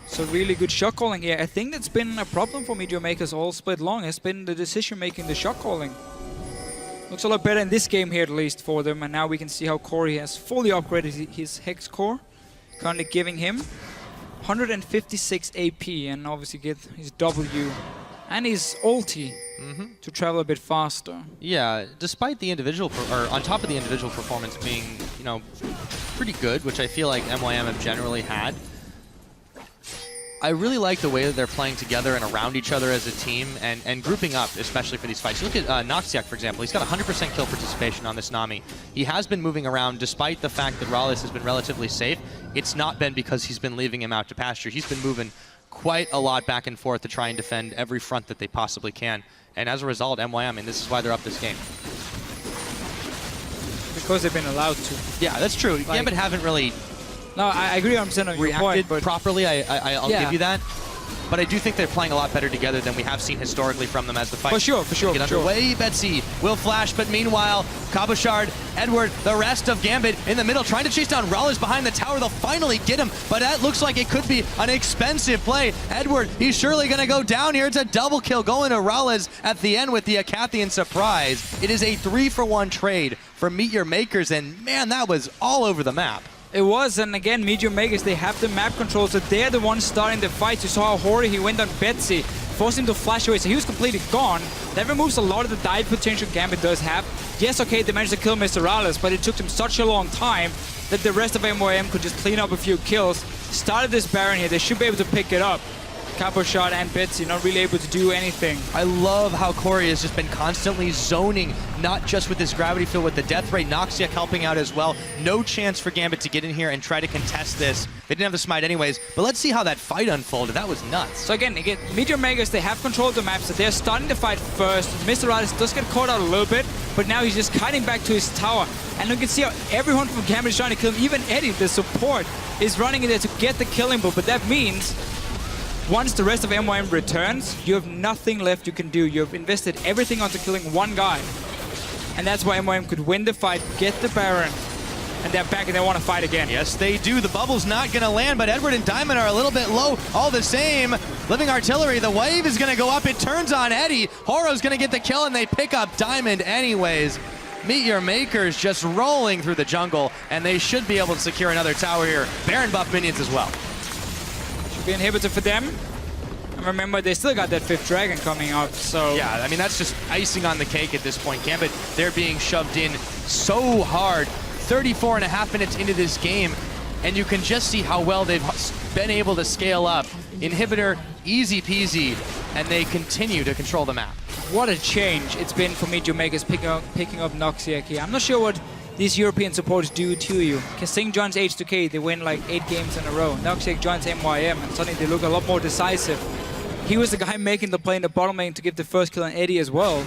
So really good shot calling here. I think that's been a problem for Meteor Makers all split long. It's been the decision making, the shot calling. Looks a lot better in this game here at least for them, and now we can see how Corey has fully upgraded his Hex core. Currently giving him 156 AP and obviously get his W and his ulti to travel a bit faster. Yeah, despite the individual, or on top of the individual performance being, you know, pretty good, which I feel like MYM have generally had, I really like the way that they're playing together and around each other as a team and grouping up, especially for these fights. Look at Noxiac, for example. He's got 100% kill participation on this Nami. He has been moving around despite the fact that Rallis has been relatively safe. It's not been because he's been leaving him out to pasture. He's been moving quite a lot back and forth to try and defend every front that they possibly can. And as a result, MYM, and this is why they're up this game. Because they've been allowed to. Yeah, that's true. Gambit haven't really... No, I agree 100% on your point, but properly. I'll give you that. but I do think they're playing a lot better together than we have seen historically from them as the fight For sure, get underway. Betsy will flash, but meanwhile, Cabochard, Edward, the rest of Gambit in the middle, trying to chase down Rallis behind the tower. They'll finally get him, but that looks like it could be an expensive play. Edward, he's surely going to go down here. It's a double kill going to Rallis at the end with the Acathian surprise. It is a 3-for-1 trade for Meet Your Makers, and man, that was all over the map. It was, and again, Meet Your Makers, they have the map control, so they're the ones starting the fight. You saw how Hori, he went on Betsy, forced him to flash away, so he was completely gone. That removes a lot of the dive potential Gambit does have. Yes, okay, they managed to kill Mr. Rallis, but it took them such a long time that the rest of MYM could just clean up a few kills. Started this Baron here, they should be able to pick it up. Cabochard and Betsy not really able to do anything. I love how Corey has just been constantly zoning, not just with his gravity field, with the death ray. Noxiac helping out as well. No chance for Gambit to get in here and try to contest this. They didn't have the smite anyways, but let's see how that fight unfolded. That was nuts. So again, Meet Your Makers, they have control of the map, so they're starting the fight first. Mr. Rallis does get caught out a little bit, but now he's just cutting back to his tower. And you can see how everyone from Gambit is trying to kill him. Even Eddie, the support, is running in there to get the killing blow, but that means once the rest of MYM returns, you have nothing left you can do. You've invested everything onto killing one guy. And that's why MYM could win the fight, get the Baron, and they're back and they want to fight again. Yes, they do. The bubble's not going to land, but Edward and Diamond are a little bit low. All the same, Living Artillery, the wave is going to go up. It turns on Eddie. Horo's going to get the kill, and they pick up Diamond anyways. Meet Your Makers just rolling through the jungle, and they should be able to secure another tower here. Baron buff minions as well. Be inhibitor for them. And remember, they still got that 5th dragon coming up, so... Yeah, I mean, that's just icing on the cake at this point. Gambit, they're being shoved in so hard. 34.5 minutes into this game, and you can just see how well they've been able to scale up. Inhibitor, easy peasy, and they continue to control the map. What a change it's been for Meet Your Makers picking up Noxiac here. I'm not sure what these European supports do to you. Kasing joins H2K, they win like 8 games in a row. Noxiac joins MYM, and suddenly they look a lot more decisive. He was the guy making the play in the bottom lane to give the first kill on Eddie as well.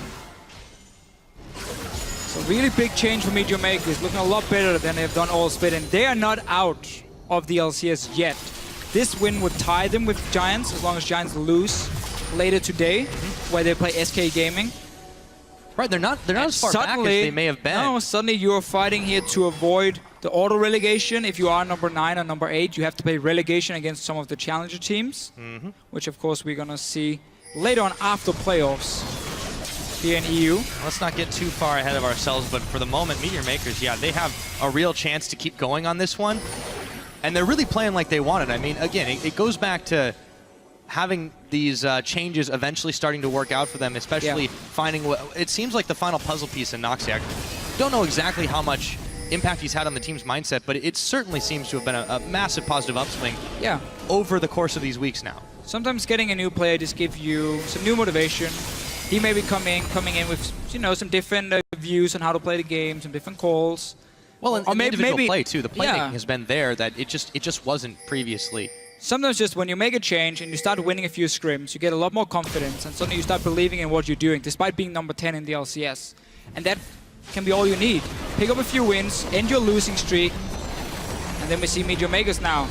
So really big change for Meet Your Makers, looking a lot better than they've done all split, and they are not out of the LCS yet. This win would tie them with Giants, as long as Giants lose later today, where they play SK Gaming. Right, they're not as far back as they may have been. No, suddenly you are fighting here to avoid the auto relegation. If you are number 9 or number 8, you have to play relegation against some of the challenger teams, which of course we're gonna see later on after playoffs here in EU. Let's not get too far ahead of ourselves, but for the moment, Meet Your Makers, yeah, they have a real chance to keep going on this one, and they're really playing like they want it. I mean, again, it goes back to having these changes eventually starting to work out for them, especially finding what it seems like the final puzzle piece in Noxiac. Don't know exactly how much impact he's had on the team's mindset, but it certainly seems to have been a massive positive upswing over the course of these weeks now. Sometimes getting a new player just gives you some new motivation. He may be coming in with, you know, some different views on how to play the game, some different calls. Well, and maybe individual play too. The playmaking has been there that it just wasn't previously. Sometimes just when you make a change and you start winning a few scrims, you get a lot more confidence, and suddenly you start believing in what you're doing, despite being number 10 in the LCS. And that can be all you need. Pick up a few wins, end your losing streak, and then we see Meet Your Makers now.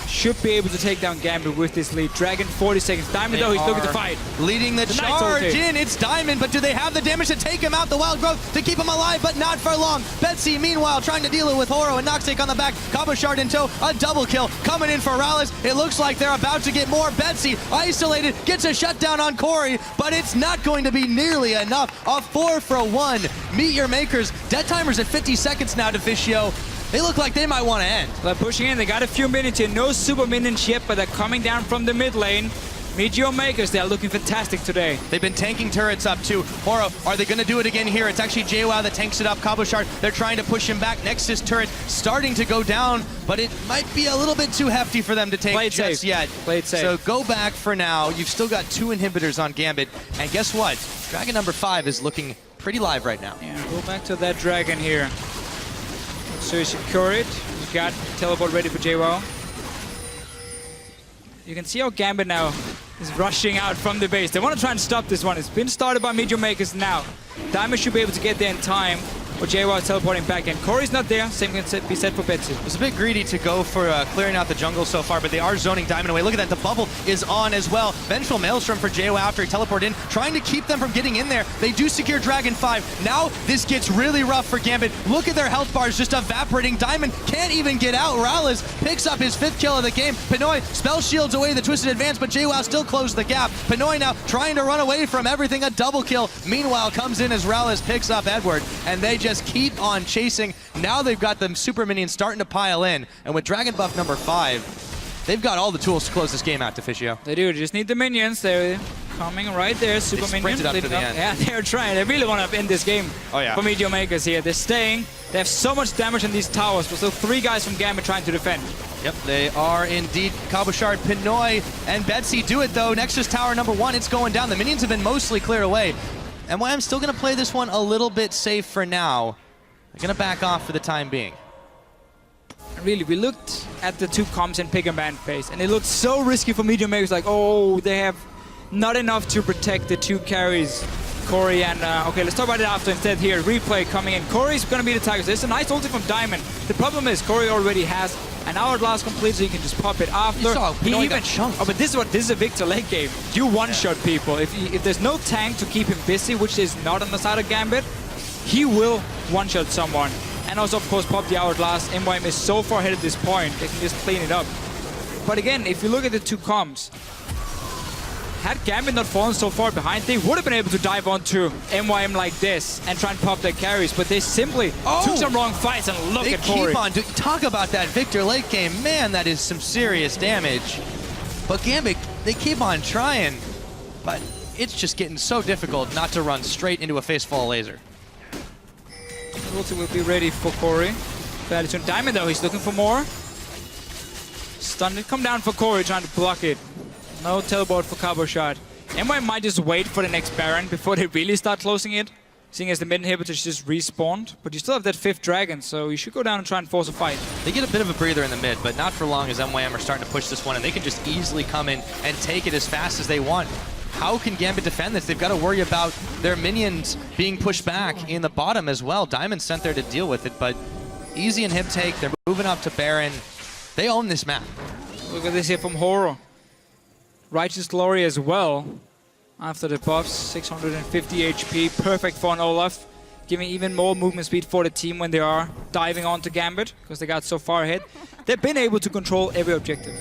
Should be able to take down Gambit with this lead. Dragon, 40 seconds. Diamond, though, he's looking to fight. Leading the charge in. It's Diamond, but do they have the damage to take him out? The Wild Growth to keep him alive, but not for long. Betsy, meanwhile, trying to deal it with Horo and Noxiac on the back. Cabochard in tow. A double kill coming in for Rallis. It looks like they're about to get more. Betsy, isolated, gets a shutdown on Corey, but it's not going to be nearly enough. A 4-for-1. Meet Your Makers. Dead timer's at 50 seconds now, Deficio. They look like they might want to end. They're pushing in. They got a few minutes here. No super minions yet, but they're coming down from the mid lane. Meet Your Makers, they're looking fantastic today. They've been tanking turrets up too. Horo, are they going to do it again here? It's actually JWoww that tanks it up. Cabochard, they're trying to push him back. Nexus turret starting to go down, but it might be a little bit too hefty for them to take just yet. Play it safe. So go back for now. You've still got 2 inhibitors on Gambit. And guess what? Dragon number 5 is looking pretty live right now. Yeah, go back to that dragon here. So you secure it. You got teleport ready for JWoww. You can see how Gambit now is rushing out from the base. They want to try and stop this one. It's been started by Meet Your Makers now. Diamond should be able to get there in time. But JWoww is teleporting back in. Corey's not there. Same can be said for Betsy. It was a bit greedy to go for clearing out the jungle so far, but they are zoning Diamond away. Look at that, the bubble is on as well. Vengeful Maelstrom for JWoww after he teleported in, trying to keep them from getting in there. They do secure Dragon 5. Now this gets really rough for Gambit. Look at their health bars just evaporating. Diamond can't even get out. Rallis picks up his 5th kill of the game. Pinoy spell shields away the Twisted Advance, but JWoww still closed the gap. Pinoy now trying to run away from everything, a double kill. Meanwhile, comes in as Rallis picks up Edward, and they just keep on chasing. Now they've got them super minions starting to pile in, and with Dragon buff number 5, they've got all the tools to close this game out, Deficio. They do, just need the minions. They're coming right there, super minions. Up to the end. Yeah, they're trying. They really want to end this game for Meteor Makers here. They're staying. They have so much damage in these towers, but still 3 guys from Gambit trying to defend. Yep, they are indeed. Cabochard, Pinoy, and Betsy do it though. Nexus Tower number 1, it's going down. The minions have been mostly cleared away. MYM still going to play this one a little bit safe for now. They're going to back off for the time being. Really, we looked at the 2 comps in pick and ban phase, and it looked so risky for Meteor Makers. Like, oh, they have not enough to protect the 2 carries. Corey and, okay, let's talk about it after instead here. Replay coming in. Corey's going to be the target. So it's a nice ulti from Diamond. The problem is Corey already has an hourglass complete, so you can just pop it after. He even chunked. Oh, but this is a Victor late game. You one-shot people. If there's no tank to keep him busy, which is not on the side of Gambit, he will one-shot someone. And also, of course, pop the hourglass. MYM is so far ahead at this point, they can just clean it up. But again, if you look at the 2 comps, had Gambit not fallen so far behind, they would have been able to dive onto MYM like this and try and pop their carries, but they simply took some wrong fights, and look at Corey. They keep on talk about that Victor late game. Man, that is some serious damage. But Gambit, they keep on trying, but it's just getting so difficult not to run straight into a face full of laser. The ulti will be ready for Corey fairly soon. Diamond, though, he's looking for more. Stun it. Come down for Corey, trying to block it. No teleport for Cabochard. MYM might just wait for the next Baron before they really start closing it, seeing as the mid inhibitors just respawned. But you still have that 5th dragon, so you should go down and try and force a fight. They get a bit of a breather in the mid, but not for long, as MYM are starting to push this one, and they can just easily come in and take it as fast as they want. How can Gambit defend this? They've got to worry about their minions being pushed back in the bottom as well. Diamond's sent there to deal with it, but easy inhib take. They're moving up to Baron. They own this map. Look at this here from Horo. Righteous Glory as well. After the buffs, 650 HP, perfect for an Olaf. Giving even more movement speed for the team when they are diving onto Gambit, because they got so far ahead. They've been able to control every objective.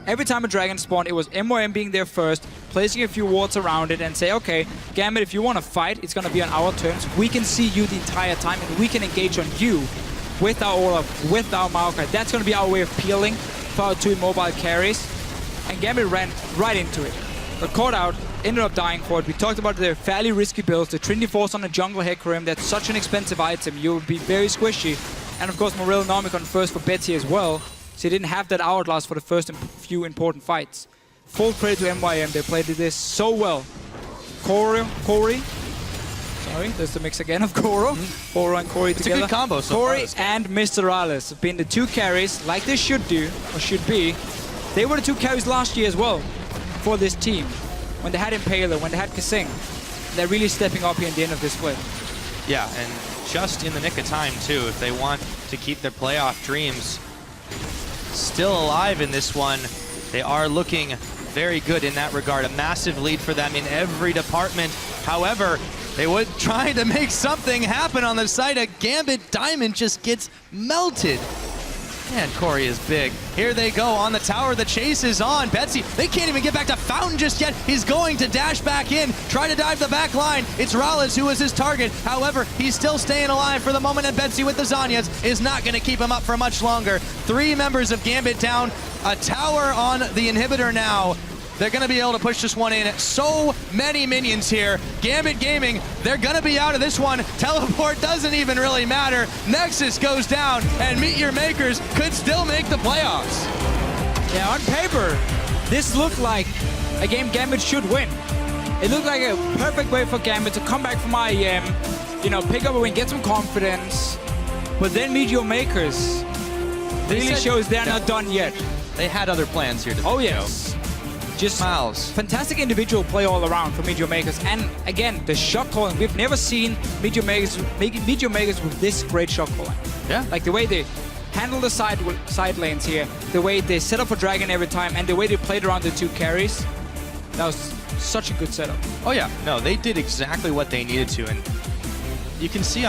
Every time a dragon spawned, it was MYM being there first, placing a few wards around it and say, okay, Gambit, if you want to fight, it's going to be on our terms. We can see you the entire time, and we can engage on you with our Olaf, with our Maokai. That's going to be our way of peeling for our 2 immobile carries. And Gambit ran right into it. Got caught out, ended up dying for it. We talked about their fairly risky builds. The Trinity Force on the jungle Hecarim, that's such an expensive item. You would be very squishy. And of course, Morel Nomicon first for Betsy as well. So he didn't have that hourglass for the first few important fights. Full credit to MYM. They played this so well. Corey. Sorry, there's the mix again of Koro. Koro and Corey together. It's a good combo so Corey far. and Mr. Rallis have been the 2 carries, like they should do, or should be. They were the 2 carries last year as well for this team. When they had Impaler, when they had Kasing. They're really stepping up here in the end of this split. Yeah, and just in the nick of time, too, if they want to keep their playoff dreams still alive in this one. They are looking very good in that regard. A massive lead for them in every department. However, they would try to make something happen on the side of Gambit. Diamond just gets melted. Man, Corey is big. Here they go on the tower. The chase is on. Betsy, they can't even get back to Fountain just yet. He's going to dash back in, try to dive the back line. It's Rallis who is his target. However, he's still staying alive for the moment, and Betsy with the Zanyas is not going to keep him up for much longer. 3 members of Gambit down. A tower on the inhibitor now. They're going to be able to push this one in. So many minions here. Gambit Gaming, they're going to be out of this one. Teleport doesn't even really matter. Nexus goes down, and Meteor Makers could still make the playoffs. Yeah, on paper, this looked like a game Gambit should win. It looked like a perfect way for Gambit to come back from IEM, you know, pick up a win, get some confidence. But then Meteor Makers really shows they're not done yet. They had other plans here. Oh, yes. just Miles. fantastic individual play all around for Meteor Makers. And again, the shot calling. We've never seen Meteor Makers with this great shot calling. Yeah. Like the way they handle the side lanes here, the way they set up for Dragon every time, and the way they played around the 2 carries. That was such a good setup. Oh yeah, no, they did exactly what they needed to, and you can see